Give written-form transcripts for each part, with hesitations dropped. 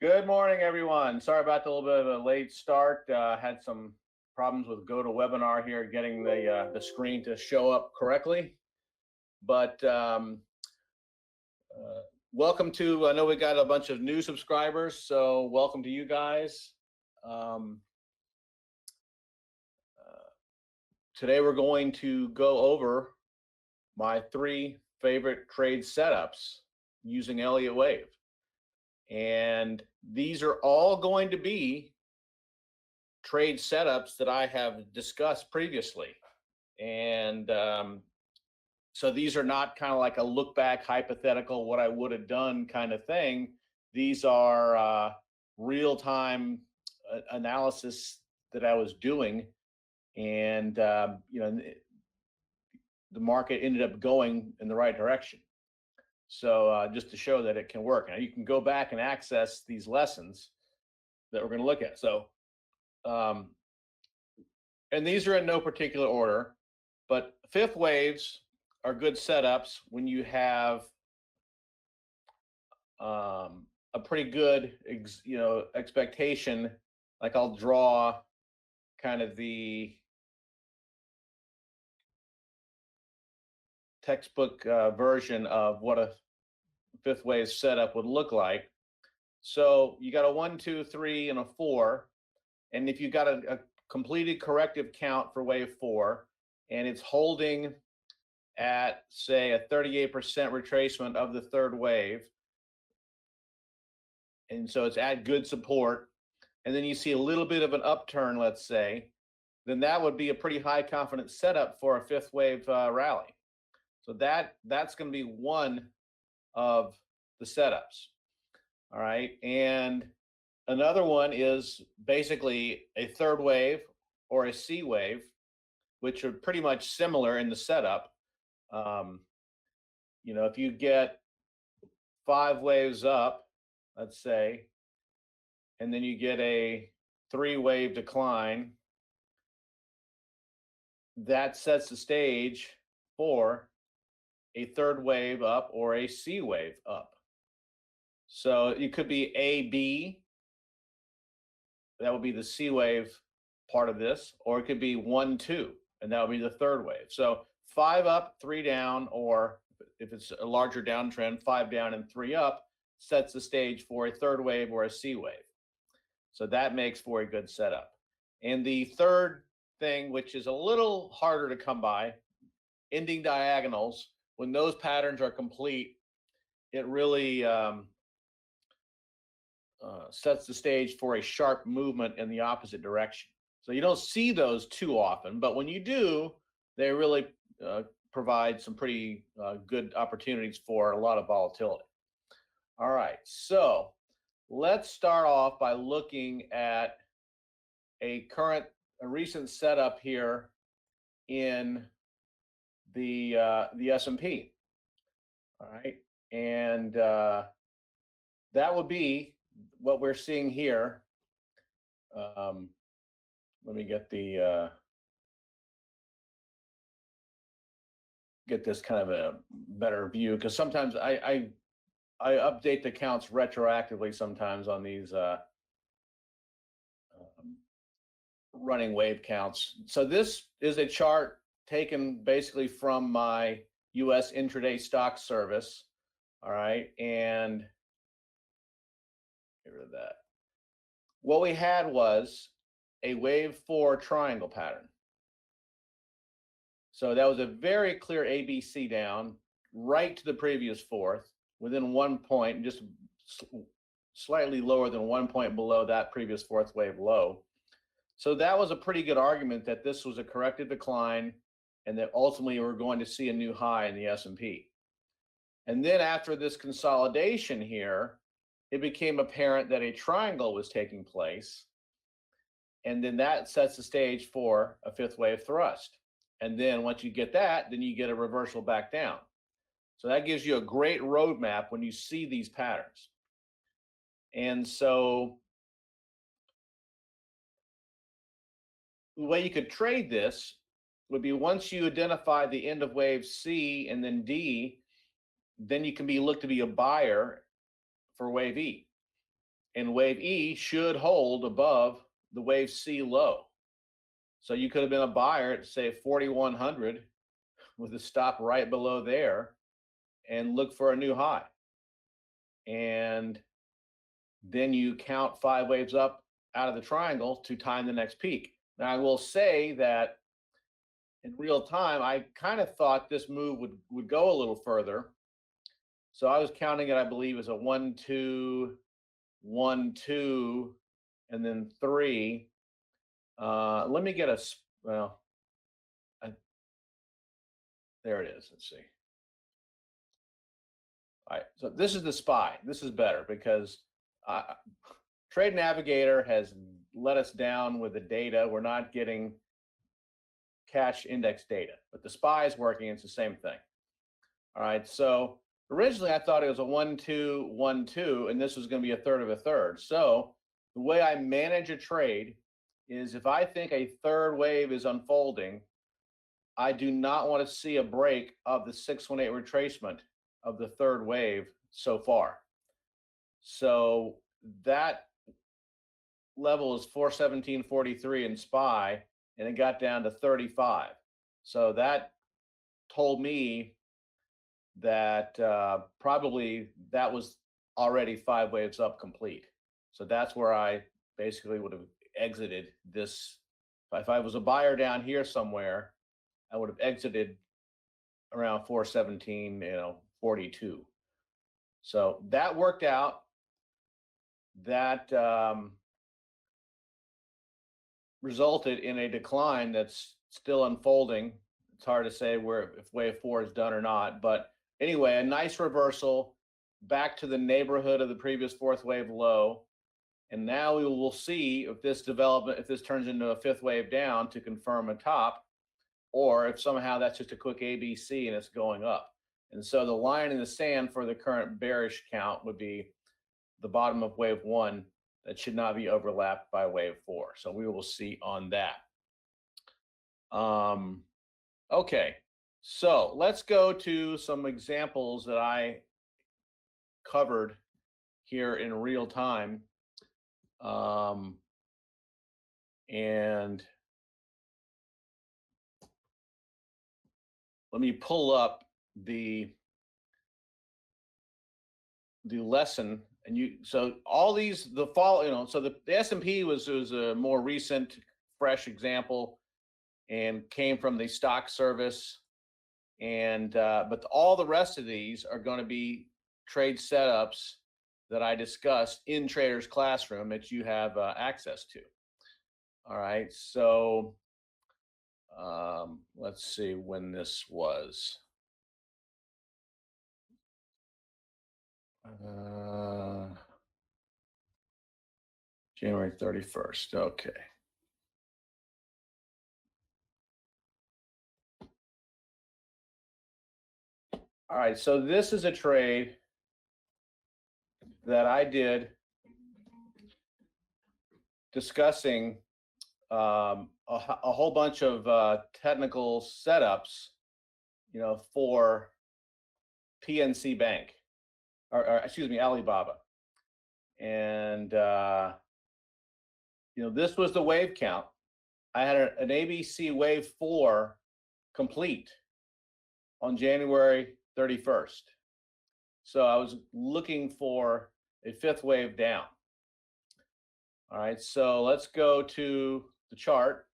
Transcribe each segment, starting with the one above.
Good morning, everyone. Sorry about the little bit of a late start. Had some problems with GoToWebinar here, getting the screen to show up correctly. But welcome to. I know we got a bunch of new subscribers, so welcome to you guys. Today we're going to go over my 3 favorite trade setups using Elliott Wave. And these are all going to be trade setups that I have discussed previously. And so these are not kind of like a look back hypothetical, what I would have done kind of thing. These are real-time analysis that I was doing. And, you know, the market ended up going in the right direction. So just to show that it can work. Now you can go back and access these lessons that we're going to look at. So, and these are in no particular order, but fifth waves are good setups when you have a pretty good, expectation. Like I'll draw kind of the textbook version of what a fifth wave setup would look like. So you got a 1, 2, 3, and a 4. And if you got a completed corrective count for wave 4, and it's holding at, say, a 38% retracement of the third wave, and so it's at good support, and then you see a little bit of an upturn, let's say, then that would be a pretty high confidence setup for a fifth wave rally. So that's going to be one of the setups. All right. And another one is basically a third wave or a C wave, which are pretty much similar in the setup. If you get 5 waves up, let's say, and then you get a 3-wave decline, that sets the stage for a third wave up or a C wave up. So it could be A, B, that would be the C wave part of this, or it could be 1, 2, and that would be the third wave. So 5 up, 3 down, or if it's a larger downtrend, 5 down and 3 up sets the stage for a third wave or a C wave. So that makes for a good setup. And the third thing, which is a little harder to come by, ending diagonals. When those patterns are complete, it really sets the stage for a sharp movement in the opposite direction. So you don't see those too often, but when you do, they really provide some pretty good opportunities for a lot of volatility. All right, so let's start off by looking at a recent setup here in the S&P. All right, and that would be what we're seeing here. Let me get this kind of a better view, because sometimes I update the counts retroactively sometimes on these running wave counts. So this is a chart taken basically from my US intraday stock service. All right, and get rid of that. What we had was a wave 4 triangle pattern. So that was a very clear ABC down right to the previous fourth within 1 point, just slightly lower than 1 point below that previous fourth wave low. So that was a pretty good argument that this was a corrected decline and that ultimately we're going to see a new high in the S&P. And then after this consolidation here, it became apparent that a triangle was taking place. And then that sets the stage for a fifth wave thrust. And then once you get that, then you get a reversal back down. So that gives you a great roadmap when you see these patterns. And so the way you could trade this would be, once you identify the end of wave C and then D, then you can be looked to be a buyer for wave E. and wave E should hold above the wave C low. So you could have been a buyer at say 4,100 with a stop right below there and look for a new high. And then you count 5 waves up out of the triangle to time the next peak. Now I will say that in real time, I kind of thought this move would go a little further. So I was counting it, I believe, as a 1, 2, 1, 2, and then 3. Let me get a, well, there it is. Let's see. All right, so this is the SPY. This is better because Trade Navigator has let us down with the data. We're not getting cash index data, but the SPY is working. It's the same thing. All right, so originally I thought it was a 1, 2, 1, 2, and this was going to be a third of a third. So the way I manage a trade is if I think a third wave is unfolding, I do not want to see a break of the 618 retracement of the third wave so far. So that level is 417.43 in SPY, and it got down to 35. So that told me that probably that was already 5 waves up complete. So that's where I basically would have exited this. If I was a buyer down here somewhere, I would have exited around 417, 42. So that worked out. That resulted in a decline that's still unfolding. It's hard to say if wave 4 is done or not, but anyway, a nice reversal back to the neighborhood of the previous 4th wave low. And now we will see if this turns into a 5th wave down to confirm a top, or if somehow that's just a quick ABC and it's going up. And so the line in the sand for the current bearish count would be the bottom of wave 1 that should not be overlapped by wave 4. So we will see on that. Okay, so let's go to some examples that I covered here in real time. And let me pull up the lesson. And so all these, so the S&P was a more recent, fresh example and came from the stock service. And, but all the rest of these are going to be trade setups that I discussed in Trader's Classroom that you have access to. All right, so let's see when this was. January 31st, okay. All right, so this is a trade that I did discussing a whole bunch of technical setups, for PNC Bank, or excuse me, Alibaba. And, this was the wave count. I had an ABC wave 4 complete on January 31st. So I was looking for a 5th wave down. All right, so let's go to the chart.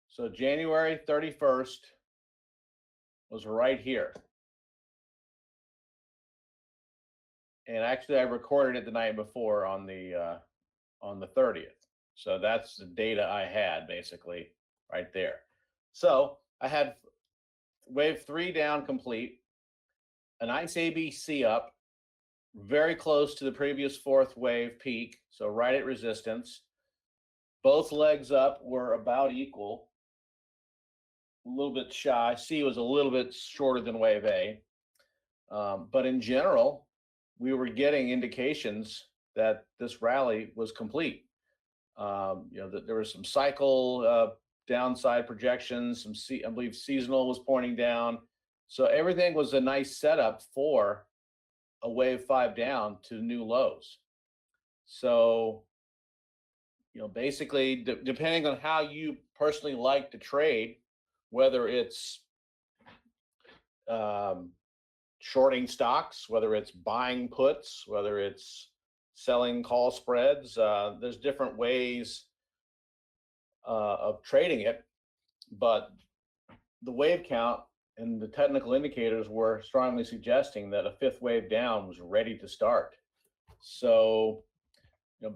So January 31st was right here. And actually I recorded it the night before on the 30th. So that's the data I had basically right there. So I had wave 3 down complete, a nice ABC up, very close to the previous 4th wave peak, so right at resistance. Both legs up were about equal, a little bit shy. C was a little bit shorter than wave A, but in general, we were getting indications that this rally was complete. That there was some cycle downside projections, I believe seasonal was pointing down. So everything was a nice setup for a wave 5 down to new lows. So, basically, depending on how you personally like to trade, whether it's shorting stocks, whether it's buying puts, whether it's selling call spreads, there's different ways of trading it, but the wave count and the technical indicators were strongly suggesting that a fifth wave down was ready to start. So,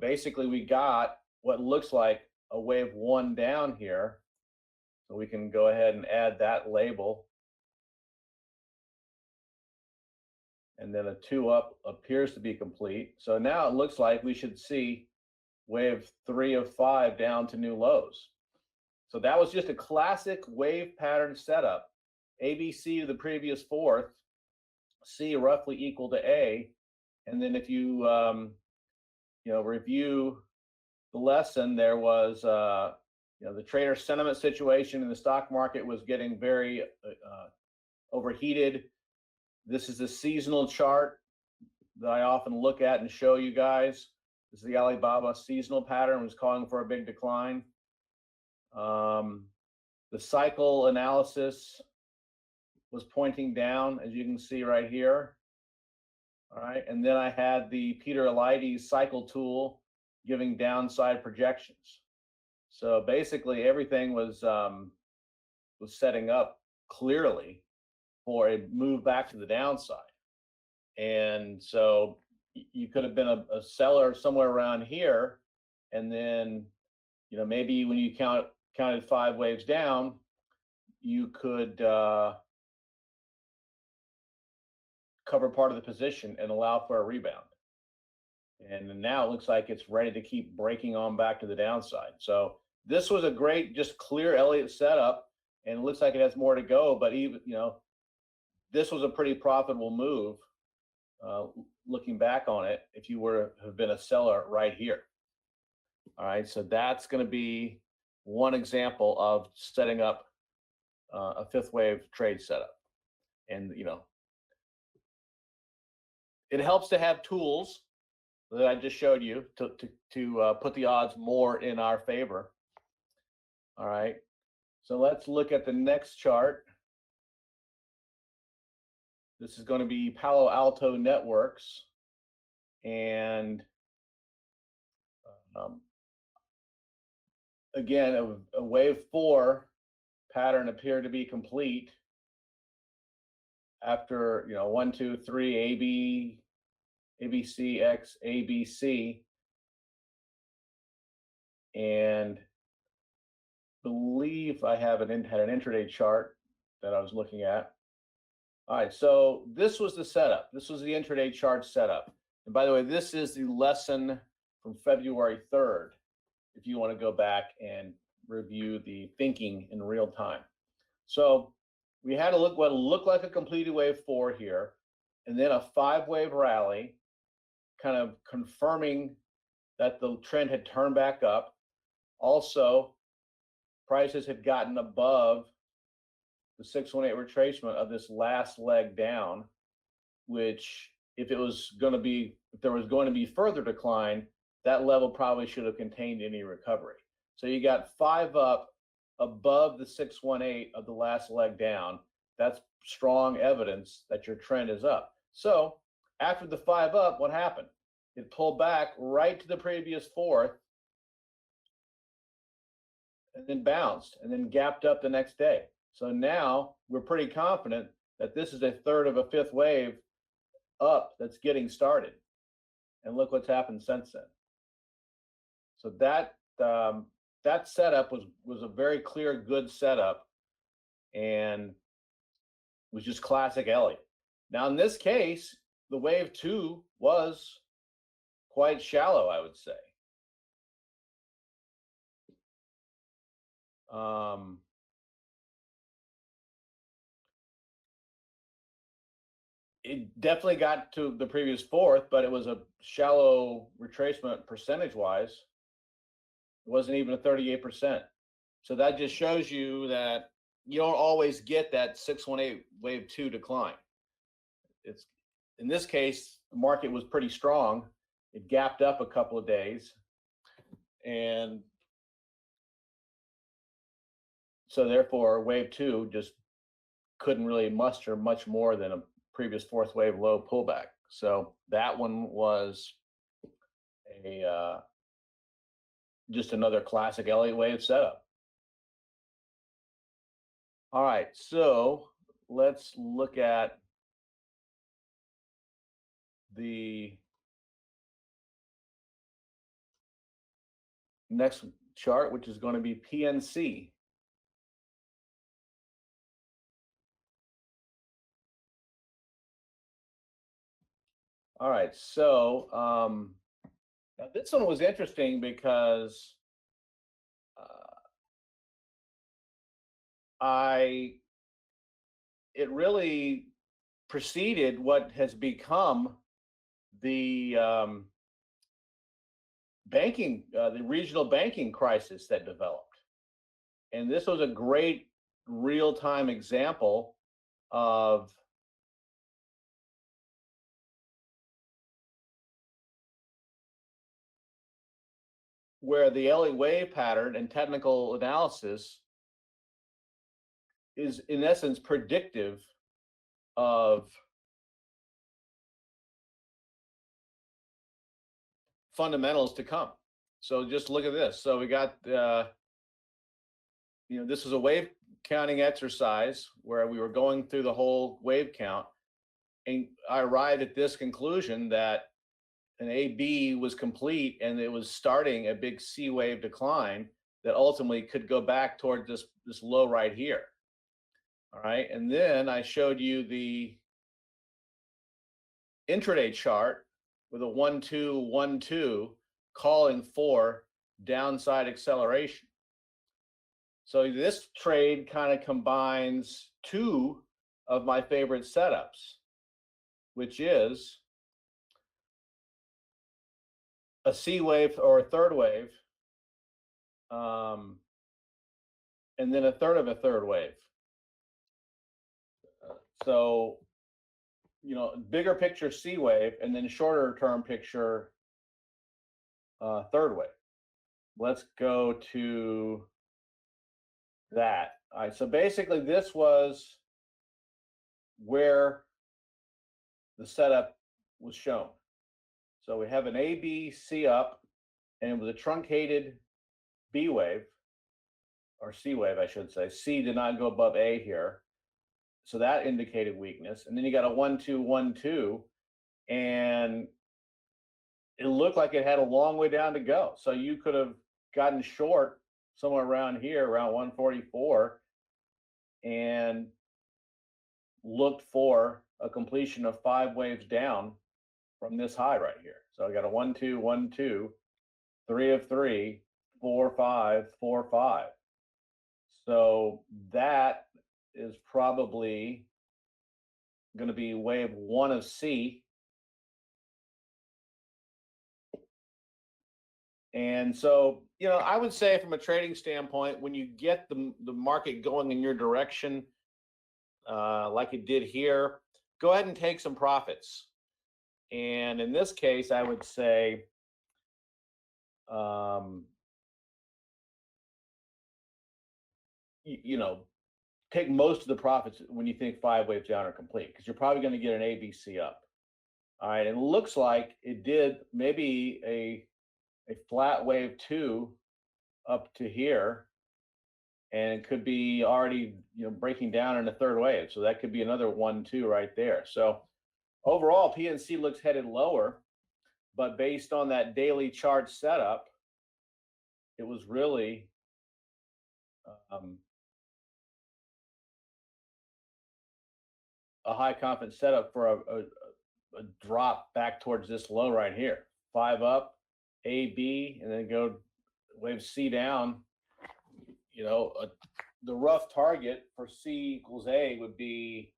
basically we got what looks like a wave 1 down here. So we can go ahead and add that label. And then a 2 up appears to be complete. So now it looks like we should see wave 3 of 5 down to new lows. So that was just a classic wave pattern setup. ABC to the previous fourth, C roughly equal to A. And then if you review the lesson, there was the trader sentiment situation in the stock market was getting very overheated. This is a seasonal chart that I often look at and show you guys. This is the Alibaba seasonal pattern, was calling for a big decline. The cycle analysis was pointing down, as you can see right here. All right, and then I had the Peter Eliades cycle tool giving downside projections. So basically, everything was setting up clearly for a move back to the downside. And so you could have been a seller somewhere around here, and then maybe when you counted 5 waves down, you could cover part of the position and allow for a rebound. And now it looks like it's ready to keep breaking on back to the downside. So this was a great, just clear Elliott setup, and it looks like it has more to go. But even this was a pretty profitable move, looking back on it, if you were to have been a seller right here. All right, so that's going to be one example of setting up a fifth wave trade setup. And it helps to have tools that I just showed you to put the odds more in our favor. All right, so let's look at the next chart. This is going to be Palo Alto Networks, and again, a wave 4 pattern appeared to be complete after 1, 2, 3 AB, ABC, X, ABC, and believe I have had an intraday chart that I was looking at. All right, so this was the setup. This was the intraday chart setup. And by the way, this is the lesson from February 3rd, if you want to go back and review the thinking in real time. So we had to look what looked like a completed wave 4 here, and then a 5-wave rally, kind of confirming that the trend had turned back up. Also, prices had gotten above the 618 retracement of this last leg down, which if there was going to be further decline, that level probably should have contained any recovery. So you got 5 up above the 618 of the last leg down. That's strong evidence that your trend is up. So after the 5 up, what happened? It pulled back right to the previous fourth, and then bounced, and then gapped up the next day. So now we're pretty confident that this is a third of a fifth wave up that's getting started. And look what's happened since then. So that setup was a very clear, good setup, and was just classic Elliott. Now in this case, the wave 2 was quite shallow, I would say. It definitely got to the previous fourth, but it was a shallow retracement percentage-wise. It wasn't even a 38%. So that just shows you that you don't always get that 618 wave 2 decline. in this case, the market was pretty strong. It gapped up a couple of days. And so therefore, wave two just couldn't really muster much more than a previous fourth wave low pullback. So that one was a just another classic Elliott wave setup. All right, so let's look at the next chart, which is going to be PNC. All right, so now this one was interesting because it really preceded what has become the the regional banking crisis that developed. And this was a great real-time example of where the Elliott wave pattern and technical analysis is in essence predictive of fundamentals to come. So just look at this. So we got, this was a wave counting exercise where we were going through the whole wave count. And I arrived at this conclusion that an AB was complete and it was starting a big C wave decline that ultimately could go back toward this low right here. All right, and then I showed you the intraday chart with a 1-2-1-2 calling for downside acceleration. So this trade kind of combines two of my favorite setups, which is a C wave or a third wave, and then a third of a third wave. So, bigger picture C wave, and then shorter term picture third wave. Let's go to that. All right, so basically this was where the setup was shown. So we have an A, B, C up, and it was a truncated B wave, or C wave, I should say. C did not go above A here. So that indicated weakness. And then you got a 1-2-1-2, and it looked like it had a long way down to go. So you could have gotten short somewhere around here, around 144, and looked for a completion of 5 waves down from this high right here. So I got a 1-2-1-2, 3 of 3, 4-5, 4-5. So that is probably going to be wave 1 of C. And so, I would say from a trading standpoint, when you get the market going in your direction, like it did here, go ahead and take some profits. And in this case, I would say, take most of the profits when you think 5 waves down are complete, because you're probably going to get an ABC up. All right, and it looks like it did maybe a flat wave 2 up to here, and it could be already breaking down in a third wave. So that could be another 1-2 right there. So overall, PNC looks headed lower, but based on that daily chart setup, it was really a high confidence setup for a drop back towards this low right here. 5 up, A, B, and then go wave C down. The rough target for C equals A would be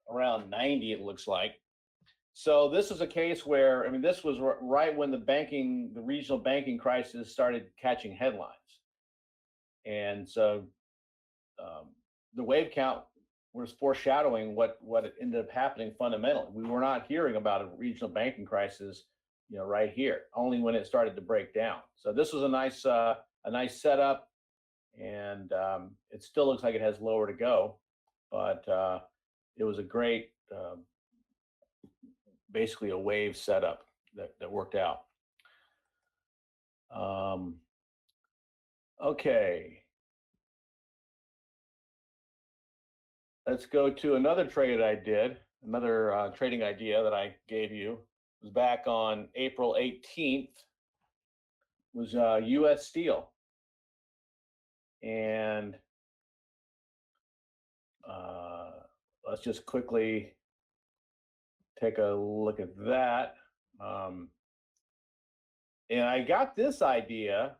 around 90, it looks like. So this is a case where, this was right when the regional banking crisis started catching headlines. And so the wave count was foreshadowing what ended up happening fundamentally. We were not hearing about a regional banking crisis, right here, only when it started to break down. So this was a nice setup, and it still looks like it has lower to go, but it was a great, basically a wave setup that worked out. Okay. Let's go to another trade I did, another trading idea that I gave you. It was back on April 18th, was US steel. And let's just quickly take a look at that. And I got this idea.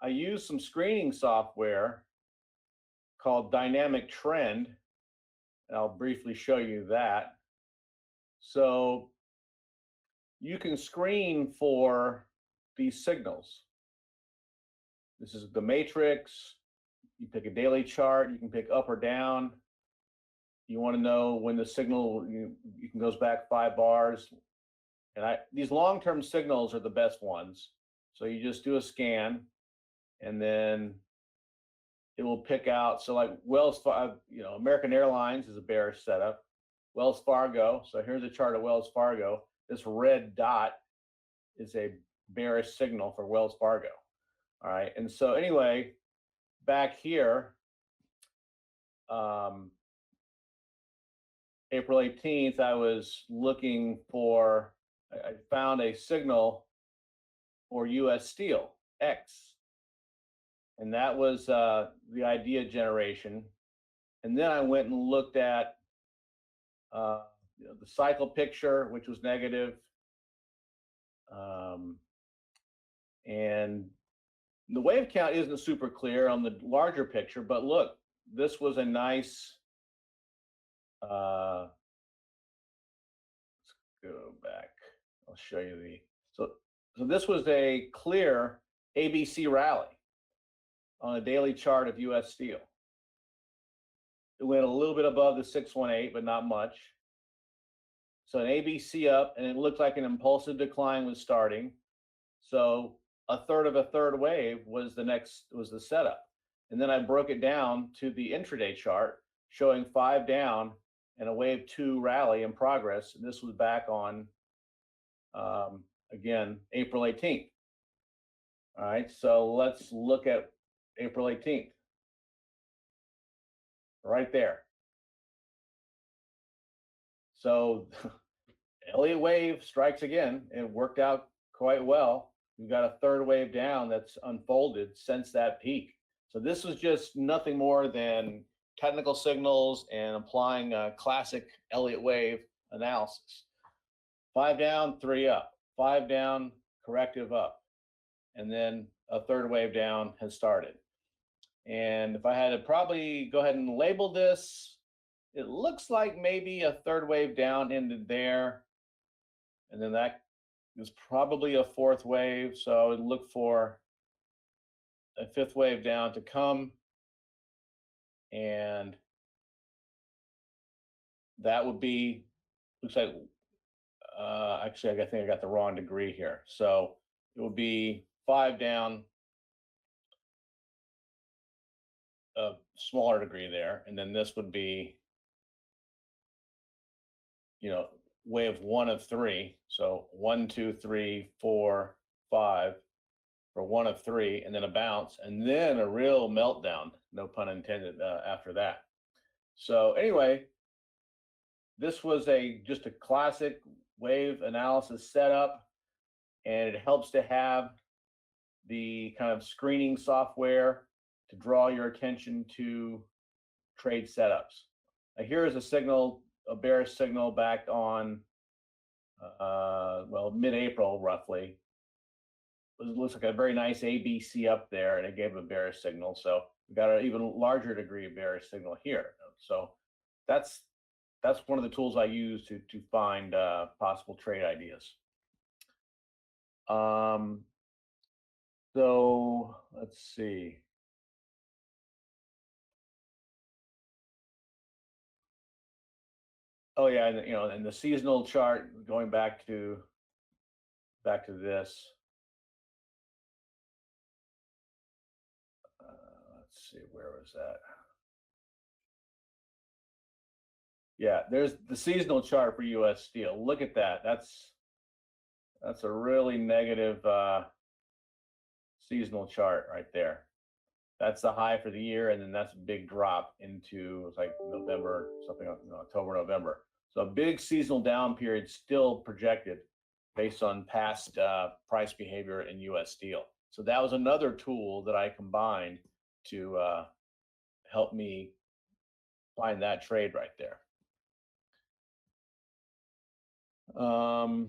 I used some screening software called Dynamic Trend. And I'll briefly show you that. So you can screen for these signals. This is the matrix. You pick a daily chart. You can pick up or down. You want to know when the signal, you can goes back 5 bars. And these long-term signals are the best ones. So you just do a scan, and then it will pick out. So like Wells Fargo, American Airlines is a bearish setup. Wells Fargo. So here's a chart of Wells Fargo. This red dot is a bearish signal for Wells Fargo. All right. And so anyway, back here, April 18th, I was looking for, I found a signal for US steel, X. And that was the idea generation. And then I went and looked at the cycle picture, which was negative. And the wave count isn't super clear on the larger picture, but look, this was a nice, let's go back. I'll show you so this was a clear ABC rally on a daily chart of US steel. It went a little bit above the 618, but not much. So an ABC up, and it looked like an impulsive decline was starting. So a third of a third wave was the setup. And then I broke it down to the intraday chart, showing 5 down and a wave 2 rally in progress. And this was back on, again, April 18th. All right, so let's look at April 18th. Right there. So Elliott wave strikes again. It worked out quite well. We've got a third wave down that's unfolded since that peak. So this was just nothing more than technical signals and applying a classic Elliott wave analysis. 5 down, 3 up, 5 down, corrective up. And then a third wave down has started. And if I had to probably go ahead and label this, it looks like maybe a third wave down ended there. And then that is probably a fourth wave. So I would look for a fifth wave down to come. And that would be, looks like, actually, I think I got the wrong degree here. So it would be 5 down, a smaller degree there. And then this would be, wave 1 of 3. So 1, 2, 3, 4, 5 for 1 of 3, and then a bounce, and then a real meltdown, no pun intended, after that. So anyway, this was just a classic wave analysis setup, and it helps to have the kind of screening software to draw your attention to trade setups. Now here is a signal, a bearish signal back on, mid-April roughly. It looks like a very nice ABC up there, and it gave a bearish signal. So we got an even larger degree of bearish signal here. So that's one of the tools I use to find possible trade ideas. So let's see. Oh yeah, and and the seasonal chart, going back to this. Let's see, where was that? Yeah, there's the seasonal chart for U.S. steel. Look at that. That's a really negative seasonal chart right there. That's the high for the year, and then that's a big drop into it's like November, something like October, November. So a big seasonal down period still projected based on past price behavior in U.S. steel. So that was another tool that I combined to help me find that trade right there. All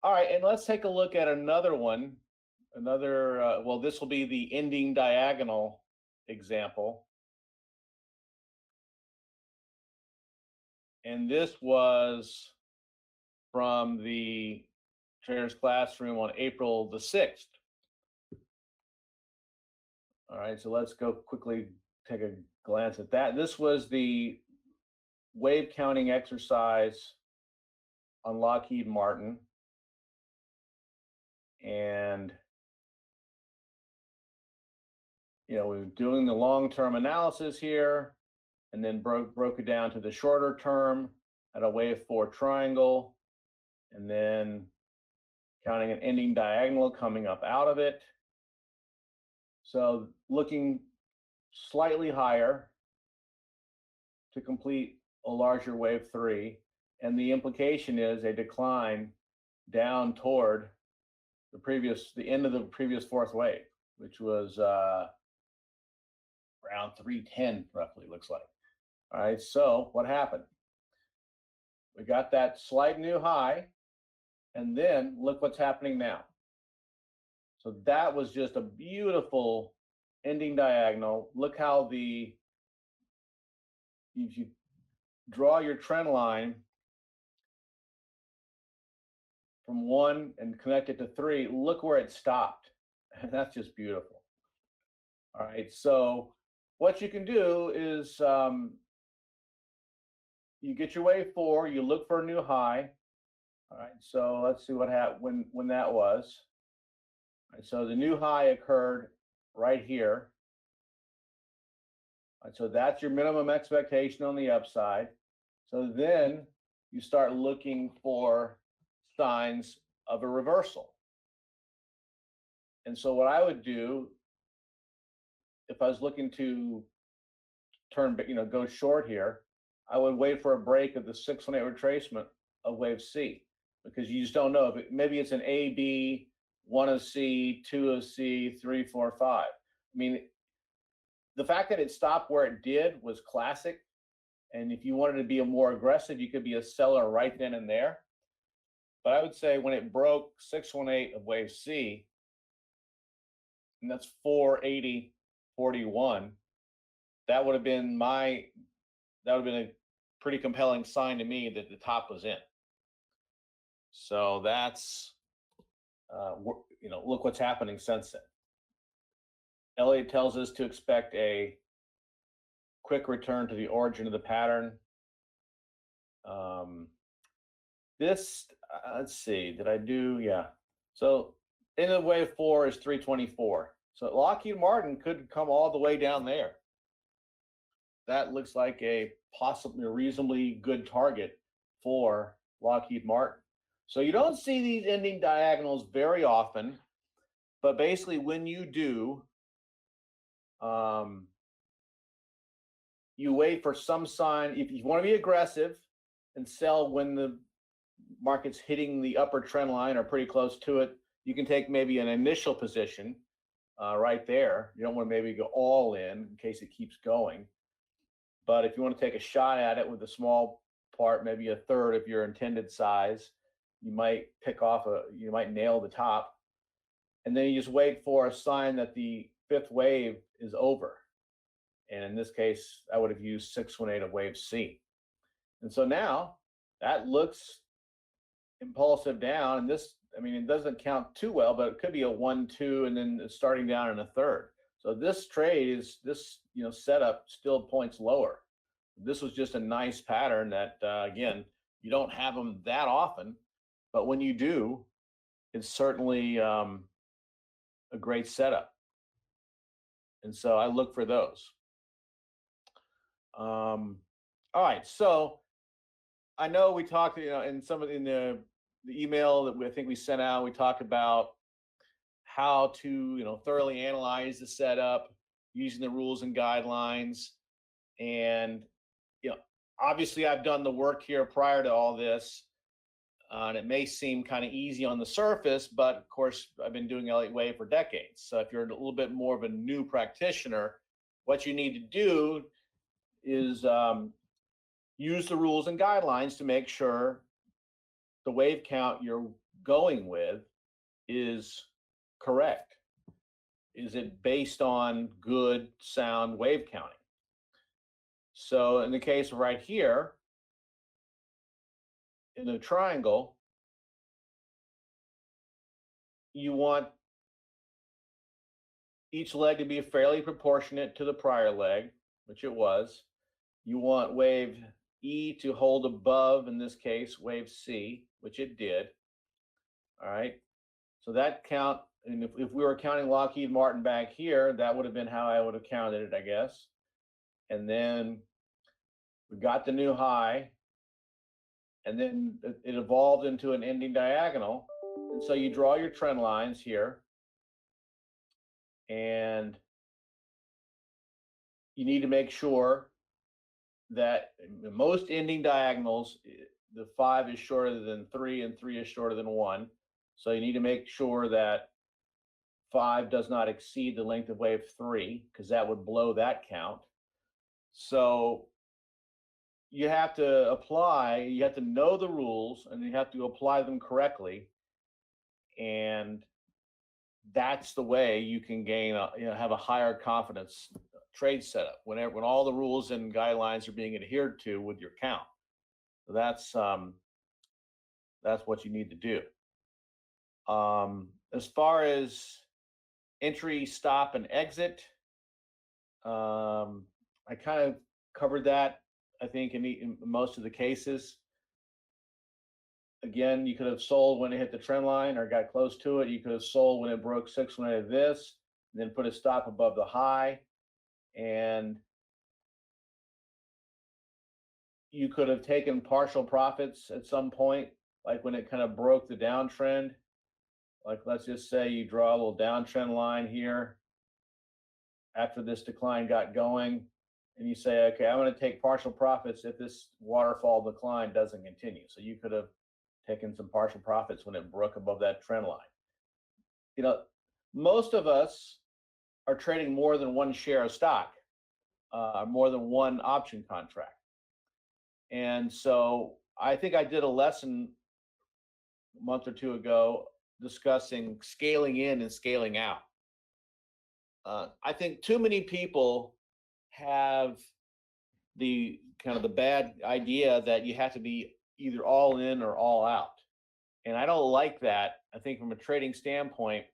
right, and let's take a look at another one. Well, this will be the ending diagonal example. And this was from the Trader's Classroom on April the 6th. All right, so let's go quickly take a glance at that. This was the wave counting exercise on Lockheed Martin. And we were doing the long-term analysis here, and then broke it down to the shorter term at a wave 4 triangle, and then counting an ending diagonal coming up out of it. So looking slightly higher to complete a larger wave 3, and the implication is a decline down toward the end of the previous 4th wave, which was around 310 roughly, looks like. All right, so what happened? We got that slight new high, and then look what's happening now. So that was just a beautiful ending diagonal. Look how if you draw your trend line from 1 and connect it to 3, look where it stopped. And that's just beautiful. All right, so what you can do is you get your wave 4, you look for a new high. All right, so let's see what happened when that was. All right, so the new high occurred right here. All right, so that's your minimum expectation on the upside. So then you start looking for signs of a reversal. And so what I would do if I was looking to go short here, I would wait for a break of the 618 retracement of wave C, because you just don't know if maybe it's an A, B, 1 of C, 2 of C, 3, 4, 5. I mean, the fact that it stopped where it did was classic. And if you wanted to be a more aggressive, you could be a seller right then and there. But I would say when it broke 618 of wave C, and that's 480.41, that would have been a pretty compelling sign to me that the top was in. So that's look what's happening since then. Elliott tells us to expect a quick return to the origin of the pattern. Let's see, did I do? Yeah. So end of wave 4 is 324. So Lockheed Martin could come all the way down there. That looks like a possibly reasonably good target for Lockheed Martin. So you don't see these ending diagonals very often, but basically when you do, you wait for some sign. If you want to be aggressive and sell when the market's hitting the upper trend line or pretty close to it, you can take maybe an initial position right there. You don't want to maybe go all in case it keeps going. But if you want to take a shot at it with a small part, maybe a third of your intended size, you might you might nail the top. And then you just wait for a sign that the 5th wave is over. And in this case, I would have used 618 of wave C. And so now that looks impulsive down. And this, I mean, it doesn't count too well, but it could be a 1, 2, and then starting down in a third. So this trade is, setup still points lower. This was just a nice pattern that, again, you don't have them that often, but when you do, it's certainly a great setup. And so I look for those. All right, so I know we talked, in some of in the email that I think we sent out, we talked about how to, thoroughly analyze the setup using the rules and guidelines. And, you know, obviously I've done the work here prior to all this. And it may seem kind of easy on the surface, but of course, I've been doing Elliott Wave for decades. So if you're a little bit more of a new practitioner, what you need to do is use the rules and guidelines to make sure the wave count you're going with is correct. Is it based on good, sound wave counting? So in the case of right here, in the triangle, you want each leg to be fairly proportionate to the prior leg, which it was. You want wave E to hold above, in this case, wave C, which it did. All right. So that count, and if we were counting Lockheed Martin back here, that would have been how I would have counted it, I guess. And then we got the new high, and then it evolved into an ending diagonal. And so you draw your trend lines here, and you need to make sure that most ending diagonals, the 5 is shorter than 3 and 3 is shorter than 1. So you need to make sure that 5 does not exceed the length of wave 3, because that would blow that count. So you have to know the rules, and you have to apply them correctly. And that's the way you can gain, have a higher confidence trade setup when all the rules and guidelines are being adhered to with your count. So that's what you need to do. As far as entry, stop, and exit, I kind of covered that, I think, in most of the cases. Again, you could have sold when it hit the trend line or got close to it. You could have sold when it broke 6 when it did this, and then put a stop above the high. And you could have taken partial profits at some point, like when it kind of broke the downtrend. Like, let's just say you draw a little downtrend line here after this decline got going, and you say, okay, I'm going to take partial profits if this waterfall decline doesn't continue. So you could have taken some partial profits when it broke above that trend line. Most of us are trading more than one share of stock, more than one option contract. And so I think I did a lesson a month or two ago discussing scaling in and scaling out. I think too many people have the bad idea that you have to be either all in or all out. And I don't like that. I think from a trading standpoint,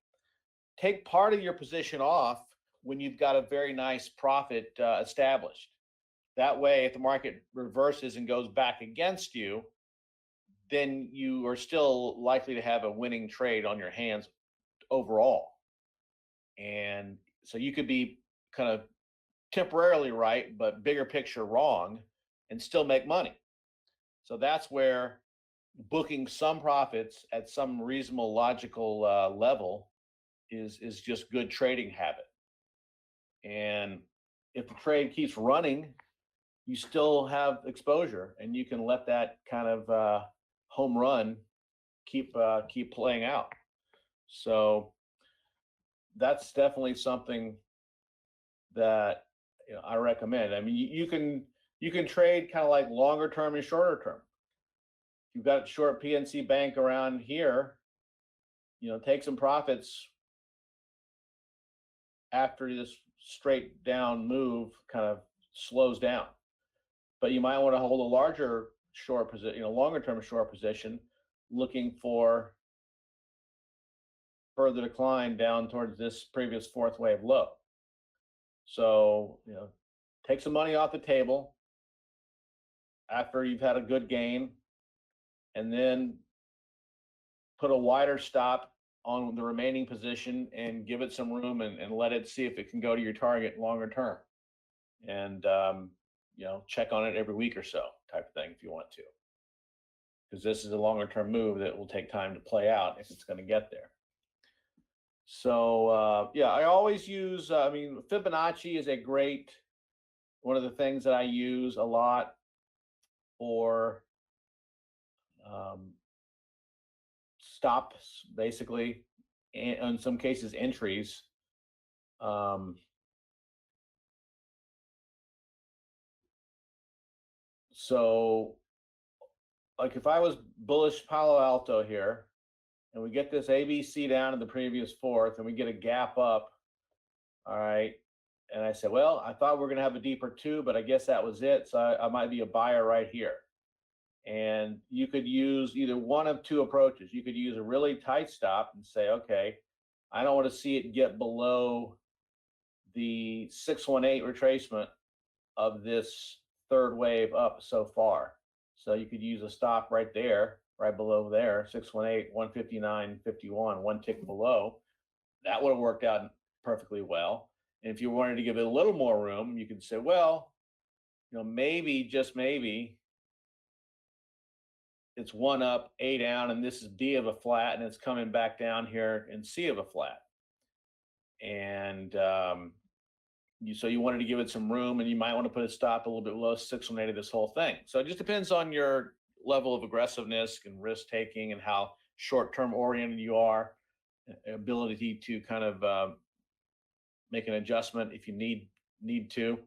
take part of your position off when you've got a very nice profit established. That way, if the market reverses and goes back against you, then you are still likely to have a winning trade on your hands overall. And so you could be kind of temporarily right, but bigger picture wrong, and still make money. So that's where booking some profits at some reasonable logical level is just good trading habit. And if the trade keeps running, you still have exposure, and you can let that kind of home run keep playing out. So that's definitely something that I recommend. I mean, you can trade kind of like longer term and shorter term. If you've got short PNC Bank around here, take some profits after this straight down move kind of slows down. But you might want to hold a larger short position, longer term short position, looking for further decline down towards this previous fourth wave low. So, take some money off the table, after you've had a good gain, and then put a wider stop on the remaining position and give it some room and let it see if it can go to your target longer term. And check on it every week or so, type of thing, if you want to, because this is a longer term move that will take time to play out if it's going to get there. So yeah, I always use, Fibonacci is a great, one of the things that I use a lot for stops, basically, and in some cases entries. So like if I was bullish Palo Alto here, and we get this ABC down in the previous fourth, and we get a gap up, all right, and I said, well, I thought we were going to have a deeper two, but I guess that was it, so I might be a buyer right here. And you could use either one of two approaches. You could use a really tight stop and say, okay, I don't want to see it get below the 618 retracement of this third wave up so far. So you could use a stop right there, right below there, 618, 159.51, one tick below. That would have worked out perfectly well. And if you wanted to give it a little more room, you could say, well, maybe, just maybe, it's one up, A down, and this is D of a flat, and it's coming back down here in C of a flat. And so you wanted to give it some room, and you might want to put a stop a little bit below 618 of this whole thing. So it just depends on your level of aggressiveness and risk taking and how short-term oriented you are, ability to kind of make an adjustment if you need to.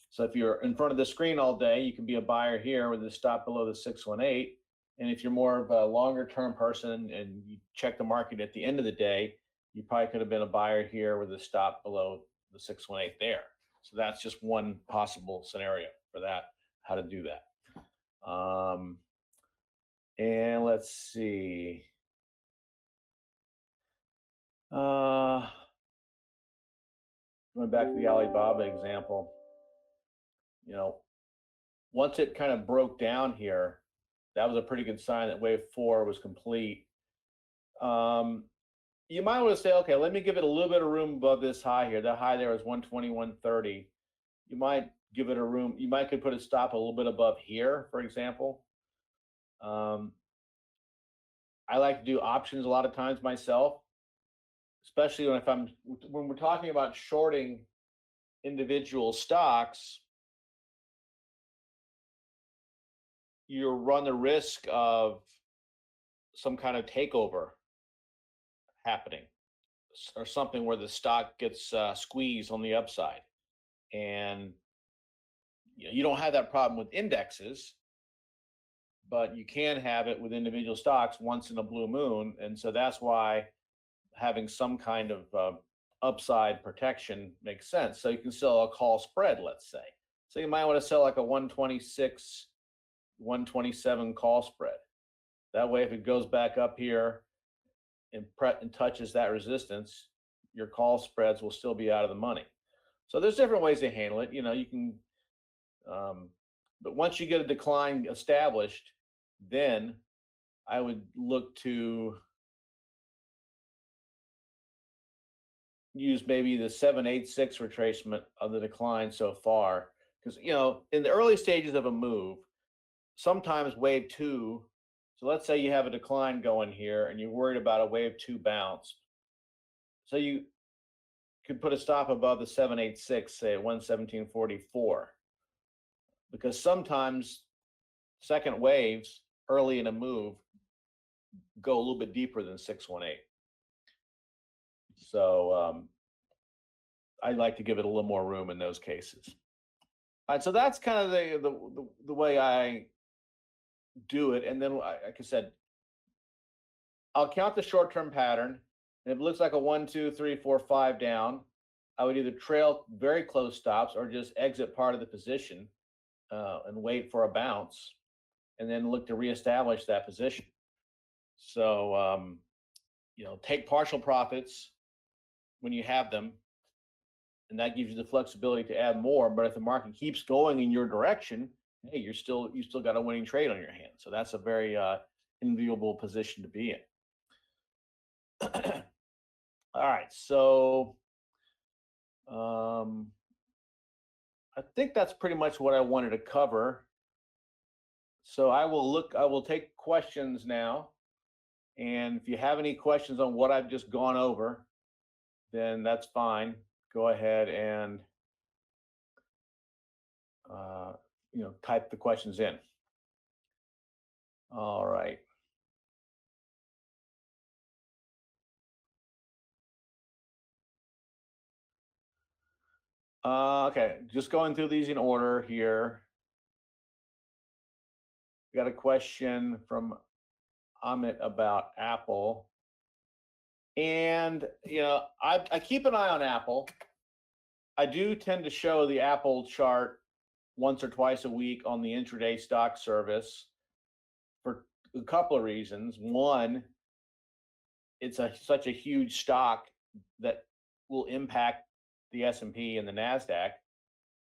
So if you're in front of the screen all day, you can be a buyer here with a stop below the 618. And if you're more of a longer term person and you check the market at the end of the day, you probably could have been a buyer here with a stop below the 618 there. So that's just one possible scenario for that, how to do that. And let's see. Going back to the Alibaba example, once it kind of broke down here, that was a pretty good sign that wave 4 was complete. You might want to say, okay, let me give it a little bit of room above this high here. That high there is 121.30. You might give it a room. You could put a stop a little bit above here, for example. I like to do options a lot of times myself, especially when we're talking about shorting individual stocks. You run the risk of some kind of takeover happening, or something where the stock gets squeezed on the upside. And you don't have that problem with indexes, but you can have it with individual stocks once in a blue moon. And so that's why having some kind of upside protection makes sense. So you can sell a call spread, let's say. So you might want to sell like a 126, 127 call spread. That way, if it goes back up here and touches that resistance, your call spreads will still be out of the money. So there's different ways to handle it. You can, but once you get a decline established, then I would look to use maybe the 786 retracement of the decline so far, because in the early stages of a move, sometimes wave 2. So let's say you have a decline going here and you're worried about a wave 2 bounce. So you could put a stop above the 786, say at 117.44, because sometimes second waves early in a move go a little bit deeper than 618. So I like to give it a little more room in those cases. All right, so that's kind of the way I do it. And then, like I said, I'll count the short-term pattern. And if it looks like a 1, 2, 3, 4, 5 down, I would either trail very close stops or just exit part of the position and wait for a bounce, and then look to reestablish that position. So, take partial profits when you have them, and that gives you the flexibility to add more. But if the market keeps going in your direction, hey, you still got a winning trade on your hands. So that's a very enviable position to be in. All right, so I think that's pretty much what I wanted to cover. So I will take questions now. And if you have any questions on what I've just gone over, then that's fine. Go ahead and type the questions in. All right. Okay, just going through these in order here. We got a question from Amit about Apple. And, I keep an eye on Apple. I do tend to show the Apple chart once or twice a week on the intraday stock service for a couple of reasons. One, it's such a huge stock that will impact the S&P and the NASDAQ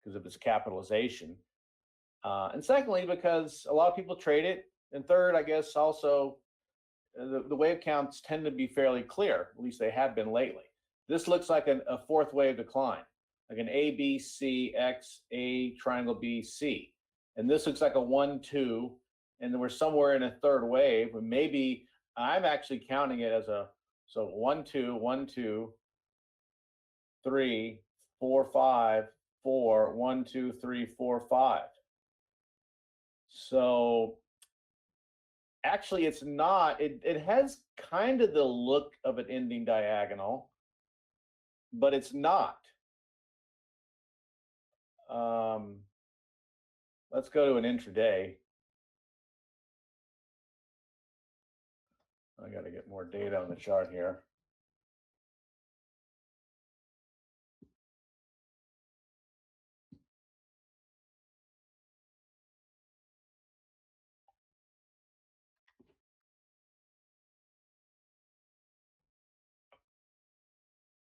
because of its capitalization. And secondly, because a lot of people trade it. And third, I guess also the wave counts tend to be fairly clear, at least they have been lately. This looks like a fourth wave decline, like an A, B, C, X, A, triangle B, C. And this looks like a 1, 2, and then we're somewhere in a third wave. And maybe I'm actually counting it as so 1, 2, 1, 2, 3, 4, 5, 4, 1, 2, 3, 4, 5. So actually it's not, it has kind of the look of an ending diagonal, but it's not. Let's go to an intraday. I got to get more data on the chart here.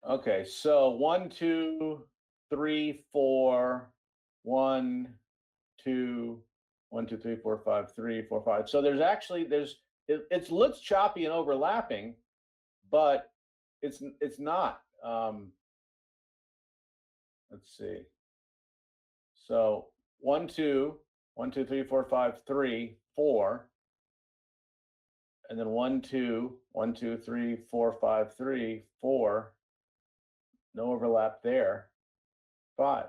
Okay, so 1, 2, 3, 4, 1, 2, 1, 2, 3, 4, 5, 3, 4, 5. So it looks choppy and overlapping, but it's not. Let's see. So 1, 2, 1, 2, 3, 4, 5, 3, 4, and then 1, 2, 1, 2, 3, 4, 5, 3, 4. No overlap there. 5.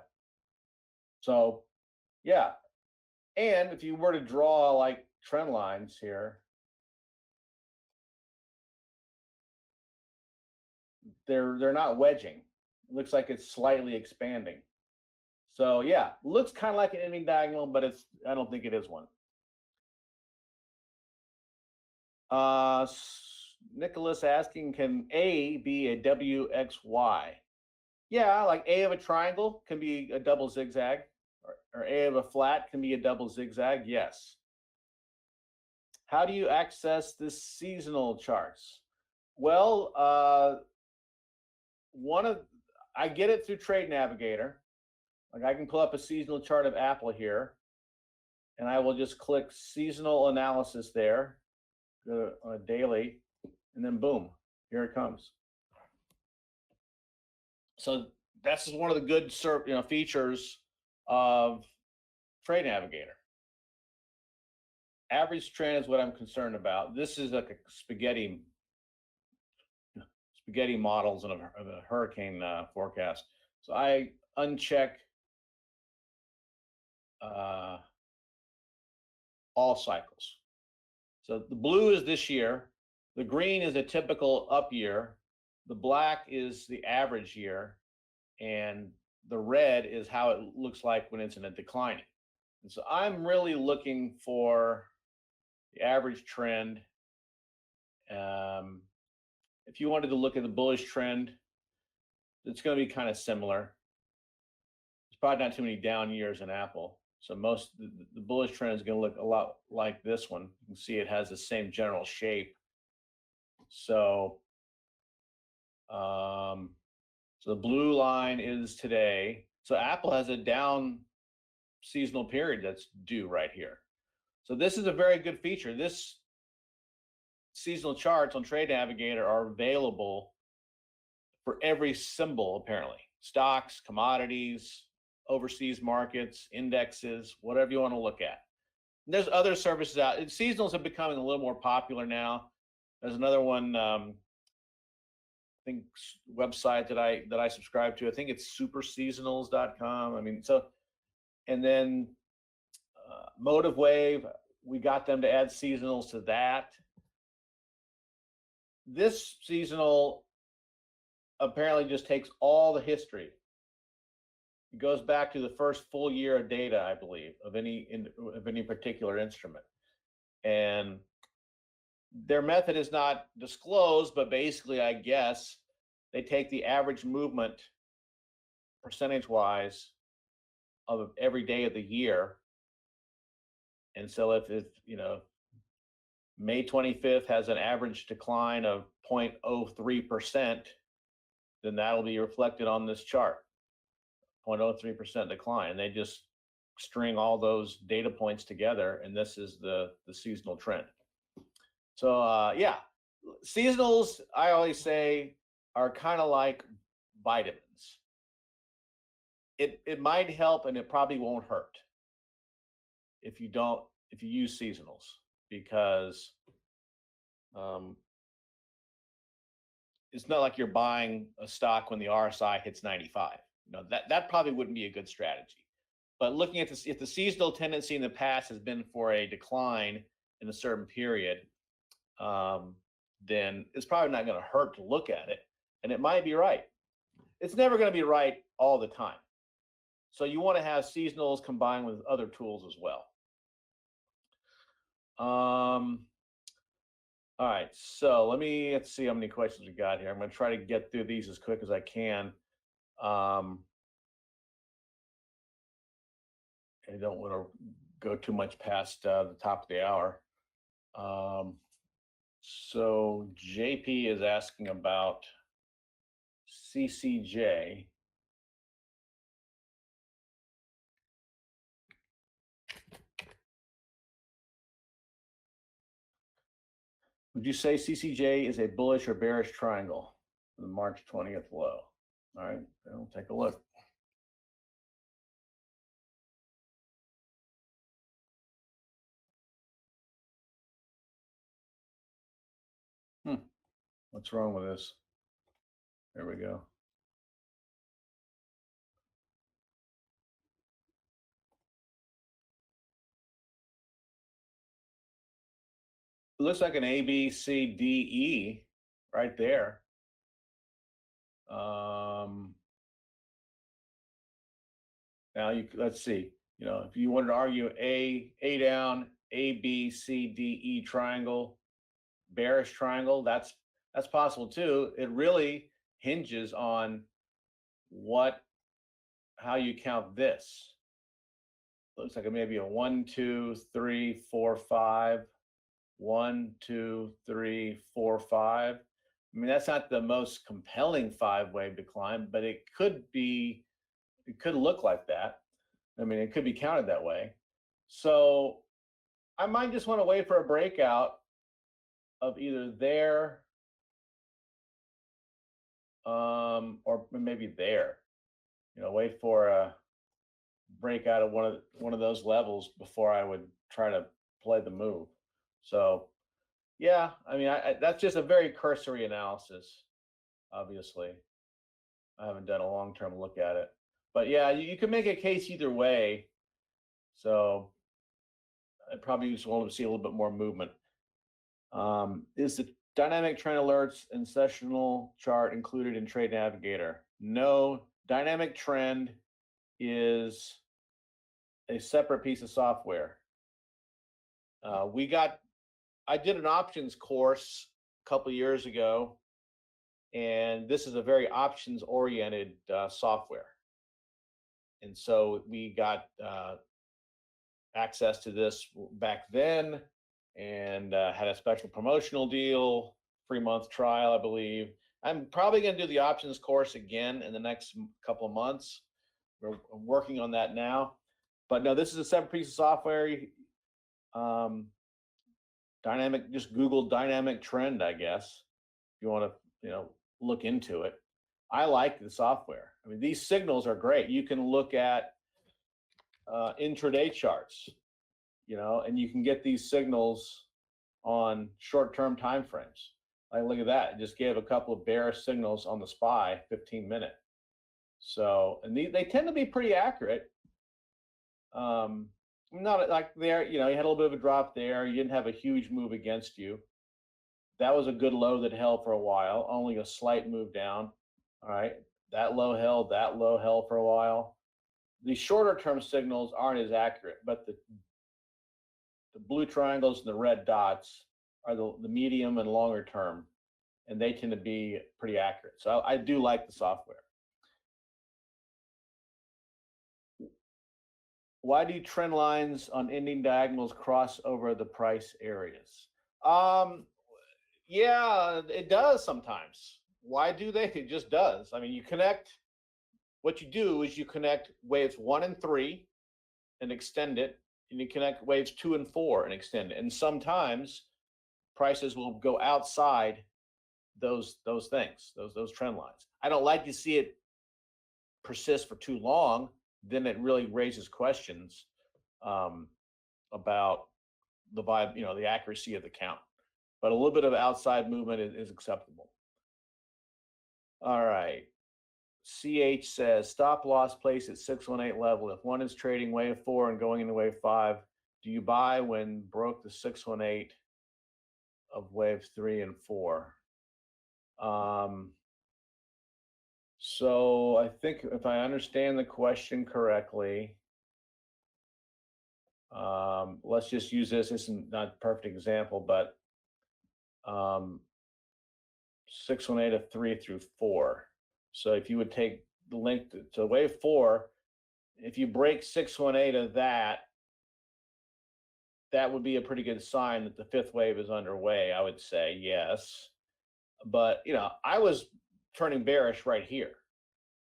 So yeah. And if you were to draw like trend lines here, they're not wedging. It looks like it's slightly expanding. So yeah, looks kind of like an ending diagonal, but I don't think it is one. Nicholas asking, can A be a WXY? Yeah, like A of a triangle can be a double zigzag, or A of a flat can be a double zigzag. Yes. How do you access the seasonal charts? Well, I get it through Trade Navigator. Like I can pull up a seasonal chart of Apple here, and I will just click seasonal analysis there on a daily, and then boom, here it comes. So that's one of the good features of Trade Navigator. Average trend is what I'm concerned about. This is like a spaghetti models of a hurricane forecast. So I uncheck all cycles. So the blue is this year, the green is a typical up year, the black is the average year, and the red is how it looks like when it's in a declining. And so I'm really looking for the average trend. If you wanted to look at the bullish trend, it's going to be kind of similar. There's probably not too many down years in Apple. So the bullish trend is going to look a lot like this one. You can see it has the same general shape. So, so the blue line is today. So Apple has a down seasonal period that's due right here. So this is a very good feature. This seasonal charts on Trade Navigator are available for every symbol, apparently. Stocks, commodities, overseas markets, indexes, whatever you want to look at. And there's other services out. Seasonals are becoming a little more popular now. There's another one, I think, website that I subscribe to. I think it's superseasonals.com. I mean, so, and then MotiveWave, we got them to add seasonals to that. This seasonal apparently just takes all the history. It goes back to the first full year of data, I believe, of any particular instrument. And their method is not disclosed, but basically, I guess, they take the average movement percentage-wise of every day of the year. And so if May 25th has an average decline of 0.03%, then that'll be reflected on this chart, 0.03% decline. And they just string all those data points together, and this is the seasonal trend. So yeah, seasonals, I always say, are kind of like vitamins. It might help, and it probably won't hurt if you use seasonals, because it's not like you're buying a stock when the RSI hits 95. That probably wouldn't be a good strategy. But looking at this, if the seasonal tendency in the past has been for a decline in a certain period, then it's probably not going to hurt to look at it, and it might be right. It's never going to be right all the time. So you want to have seasonals combined with other tools as well. All right, so let's see how many questions we got here. I'm going to try to get through these as quick as I can. I don't want to go too much past the top of the hour. So JP is asking about CCJ. Would you say CCJ is a bullish or bearish triangle for the March 20th low? All right, we'll take a look. What's wrong with this? There we go. It looks like an A, B, C, D, E right there. Now let's see. If you wanted to argue A down, A, B, C, D, E triangle, bearish triangle, that's possible too. It really hinges on how you count this. Looks like it may be a 1, 2, 3, 4, 5. 1, 2, 3, 4, 5. I mean, that's not the most compelling 5-wave decline, but it could look like that. I mean, it could be counted that way. So I might just want to wait for a breakout of either there or maybe there. Wait for a breakout of one of those levels before I would try to play the move. So yeah, I mean, that's just a very cursory analysis. Obviously, I haven't done a long-term look at it, but yeah, you can make a case either way. So I probably just want to see a little bit more movement. Is the dynamic trend alerts and sessional chart included in Trade Navigator? No, dynamic trend is a separate piece of software. I did an options course a couple of years ago, and this is a very options-oriented software. And so we got access to this back then, and had a special promotional deal, 3-month trial, I believe. I'm probably going to do the options course again in the next couple of months. I'm working on that now. But no, this is a separate piece of software. Dynamic, just Google dynamic trend, I guess, if you want to, look into it. I like the software. I mean, these signals are great. You can look at intraday charts, and you can get these signals on short-term time frames. Like, look at that. It just gave a couple of bearish signals on the SPY 15-minute. So, and they tend to be pretty accurate. Not like there, you had a little bit of a drop there. You didn't have a huge move against you. That was a good low that held for a while, only a slight move down. All right, that low held for a while. The shorter term signals aren't as accurate, but the blue triangles and the red dots are the medium and longer term, and they tend to be pretty accurate. So I do like the software. Why do trend lines on ending diagonals cross over the price areas? Yeah, it does sometimes. Why do they? It just does. I mean, what you do is you connect waves 1 and 3 and extend it, and you connect waves 2 and 4 and extend it. And sometimes prices will go outside those things, those trend lines. I don't like to see it persist for too long. Then it really raises questions about the accuracy of the count. But a little bit of outside movement is acceptable. All right. CH says, stop loss place at 618 level. If one is trading wave 4 and going into wave 5, do you buy when broke the 618 of waves 3 and 4? So I think if I understand the question correctly, let's just use this. This is not a perfect example, but 618 of 3 through 4. So if you would take the length to wave 4, if you break 618 of that would be a pretty good sign that the fifth wave is underway, I would say, yes. But, I was turning bearish right here.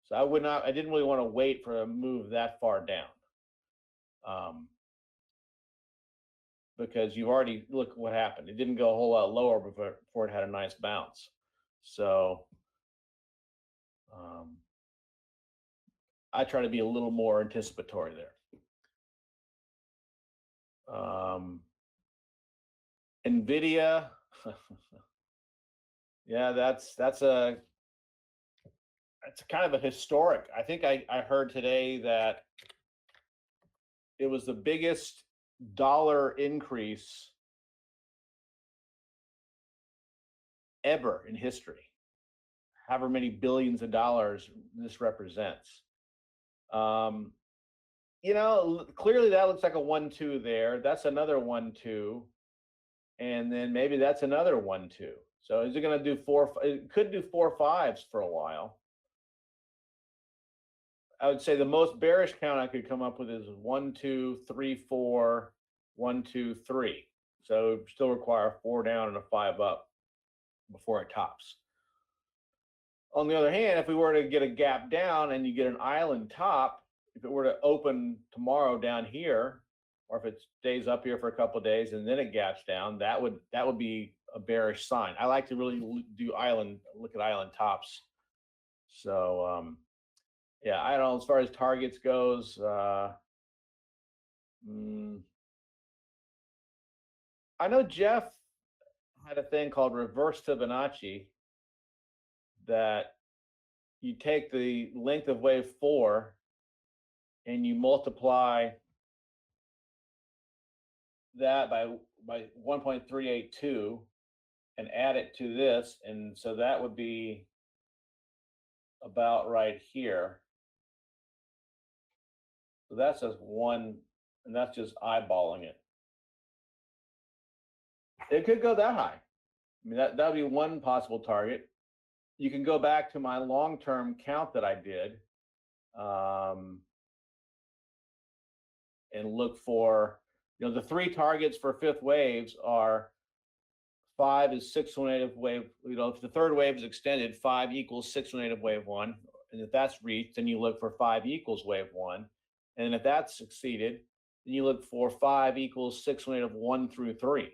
So I didn't really want to wait for a move that far down. Because you've already, look what happened. It didn't go a whole lot lower before it had a nice bounce. So I try to be a little more anticipatory there. NVIDIA, yeah, that's kind of a historic. I think I heard today that it was the biggest dollar increase ever in history. However many billions of dollars this represents. Clearly that looks like a 1-2 there. That's another 1-2. And then maybe that's another 1-2. So is it going to do 4? It could do 4 5s for a while. I would say the most bearish count I could come up with is 1 2 3 4 1 2 3. So it still require 4 down and a 5 up before it tops. On the other hand, if we were to get a gap down and you get an island top, if it were to open tomorrow down here, or if it stays up here for a couple of days and then it gaps down, that would be a bearish sign. I like to really look at island tops. So yeah, I don't know, as far as targets goes, I know Jeff had a thing called reverse Fibonacci, that you take the length of wave 4 and you multiply that by 1.382 and add it to this, and so that would be about right here. So that's just one, and that's just eyeballing it. It could go that high. I mean, that would be one possible target. You can go back to my long-term count that I did and look for, the 3 targets for fifth waves are 5 is 618 of wave, if the third wave is extended, 5 equals 618 of wave 1. And if that's reached, then you look for 5 equals wave 1. And if that's succeeded, then you look for 5 equals 618 of 1 through 3.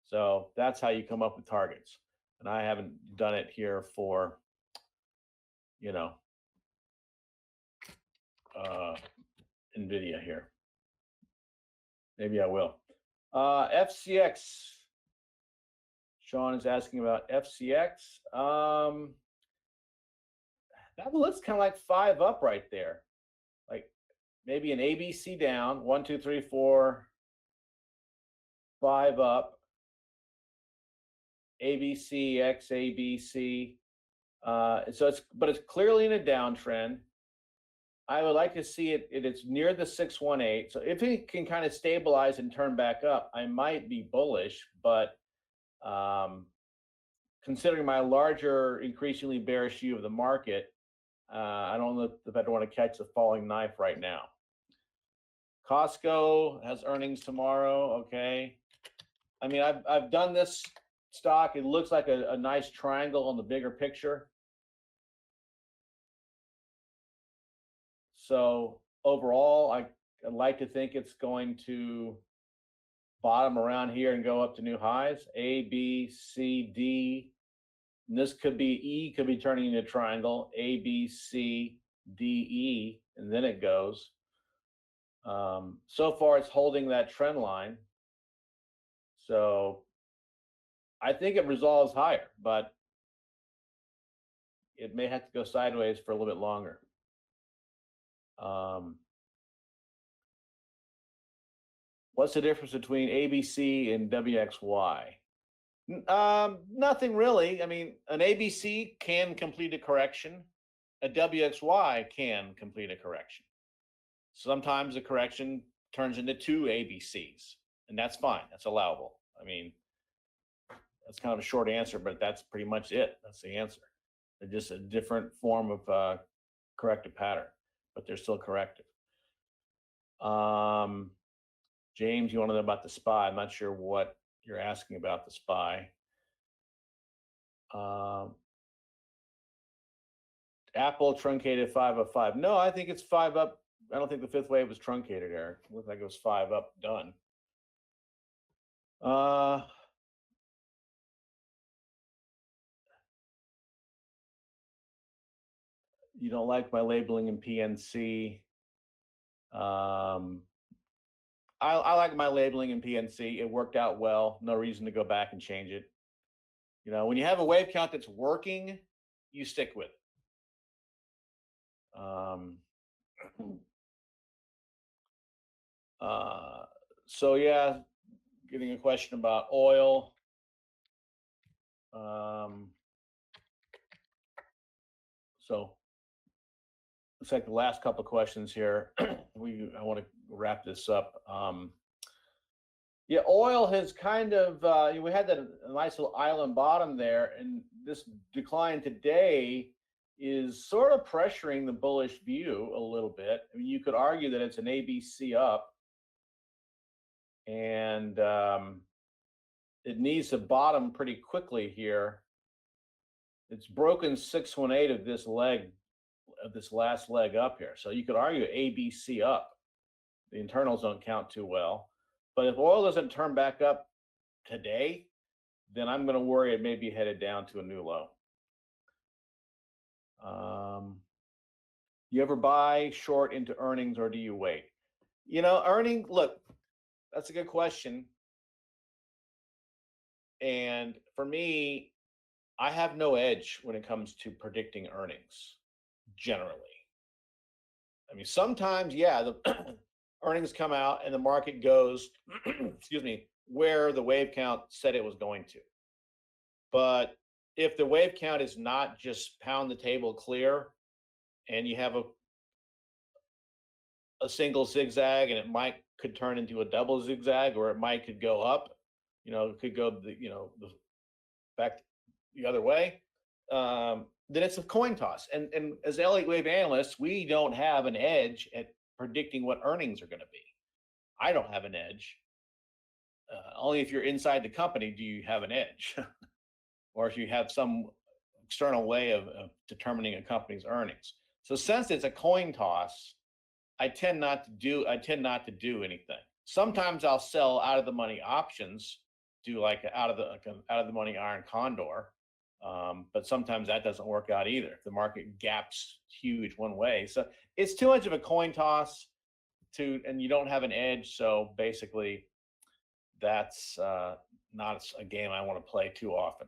So that's how you come up with targets. And I haven't done it here for, you know, NVIDIA here. Maybe I will. FCX. Sean is asking about FCX. That looks kind of like 5 up right there. Like maybe an ABC down, 1, 2, 3, 4, 5 up. ABC, XABC. So it's clearly in a downtrend. I would like to see it. It's near the 618. So if it can kind of stabilize and turn back up, I might be bullish. But considering my larger, increasingly bearish view of the market, I don't know if I'd want to catch the falling knife right now. Costco has earnings tomorrow. Okay. I mean, I've done this stock. It looks like a nice triangle on the bigger picture. So overall, I'd like to think it's going to bottom around here and go up to new highs. A, B, C, D. And this could be E, could be turning into a triangle. A, B, C, D, E, and then it goes. So far, it's holding that trend line. So I think it resolves higher, but it may have to go sideways for a little bit longer. What's the difference between ABC and WXY? Nothing really. I mean, an ABC can complete a correction. A WXY can complete a correction. Sometimes a correction turns into 2 ABCs, and that's fine. That's allowable. I mean, that's kind of a short answer, but that's pretty much it. That's the answer. They're just a different form of corrective pattern, but they're still corrective. James, you want to know about the SPY? I'm not sure what you're asking about the SPY. Apple truncated 5 of 5. No, I think it's 5 up. I don't think the 5th wave was truncated, Eric. It looked like it was 5 up, done. You don't like my labeling in PNC. I like my labeling in PNC. It worked out well. No reason to go back and change it. You know, when you have a wave count that's working, you stick with it. So yeah, getting a question about oil. So looks like the last couple of questions here. I want to wrap this up. Yeah, oil has kind of, we had that nice little island bottom there, and this decline today is sort of pressuring the bullish view a little bit. I mean, you could argue that it's an ABC up, and it needs to bottom pretty quickly here. It's broken 618 of this leg, of this last leg up here. So you could argue ABC up. The internals don't count too well. But if oil doesn't turn back up today, then I'm going to worry it may be headed down to a new low. You ever buy short into earnings, or do you wait? You know, look, that's a good question. And for me, I have no edge when it comes to predicting earnings, generally. I mean, sometimes, yeah, the earnings come out and the market goes, excuse me, where the wave count said it was going to. But if the wave count is not just pound the table clear, and you have a single zigzag, and it could turn into a double zigzag, or it could go up, you know, it could go back the other way, then it's a coin toss. And as Elliott Wave analysts, we don't have an edge at predicting what earnings are going to be. I don't have an edge. Only if you're inside the company do you have an edge, or if you have some external way of determining a company's earnings. So since it's a coin toss, I tend not to do anything. Sometimes I'll sell out of the money options, do like out of the money iron condor, but sometimes that doesn't work out either. If the market gaps huge one way, so it's too much of a coin toss and you don't have an edge. So basically, that's not a game I want to play too often.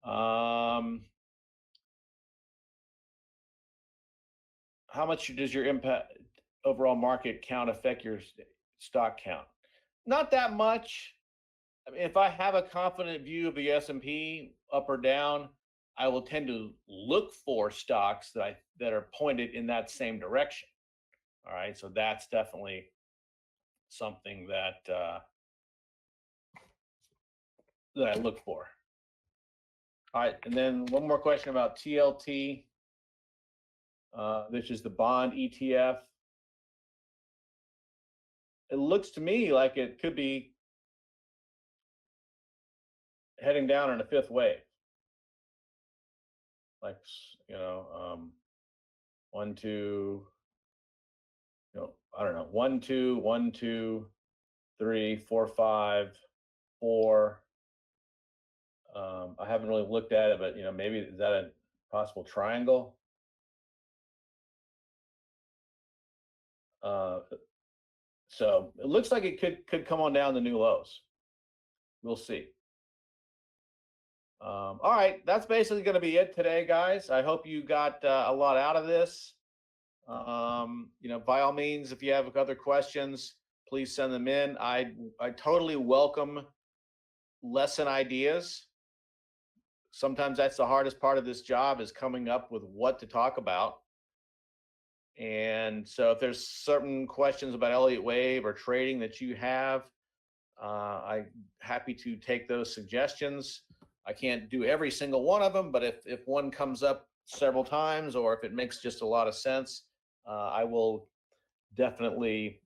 How much does your impact overall market count affect your stock count? Not that much. I mean, if I have a confident view of the S&P up or down, I will tend to look for stocks that are pointed in that same direction. All right, so that's definitely something that I look for. All right, and then one more question about TLT. This is the bond ETF. It looks to me like it could be heading down in a fifth wave. Like, one, two, I don't know, 1, 2, 1, 2, 3, 4, 5, 4. I haven't really looked at it, but maybe is that a possible triangle? So it looks like it could come on down to new lows. We'll see. All right, that's basically going to be it today, guys. I hope you got a lot out of this. By all means, if you have other questions, please send them in. I totally welcome lesson ideas. Sometimes that's the hardest part of this job, is coming up with what to talk about. And so if there's certain questions about Elliott Wave or trading that you have, I'm happy to take those suggestions. I can't do every single one of them, but if one comes up several times, or if it makes just a lot of sense, I will definitely,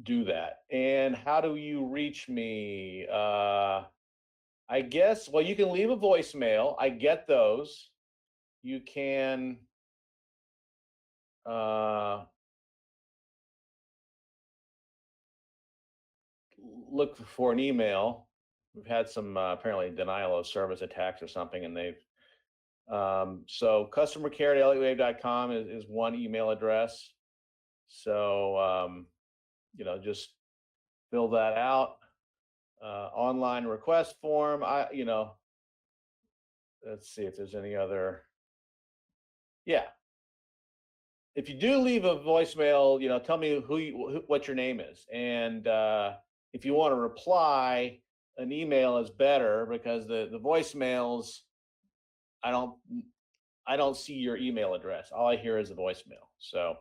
do that. And how do you reach me? I guess, well, you can leave a voicemail. I get those. You can look for an email. We've had some apparently denial of service attacks or something, and they've so customercare@elliottwave.com is one email address. So just fill that out. Online request form. Let's see if there's any other. Yeah. If you do leave a voicemail, tell me what your name is, and if you want to reply, an email is better, because the voicemails, I don't see your email address. All I hear is a voicemail. So,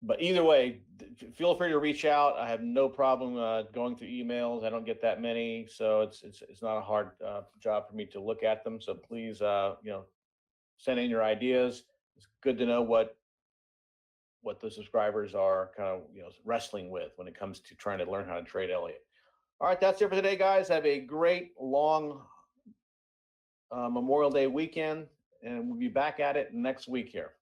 but either way, feel free to reach out. I have no problem going through emails. I don't get that many, so it's not a hard job for me to look at them. So please, send in your ideas. It's good to know what the subscribers are kind of wrestling with when it comes to trying to learn how to trade Elliott. All right, that's it for today, guys. Have a great long Memorial Day weekend, and we'll be back at it next week here.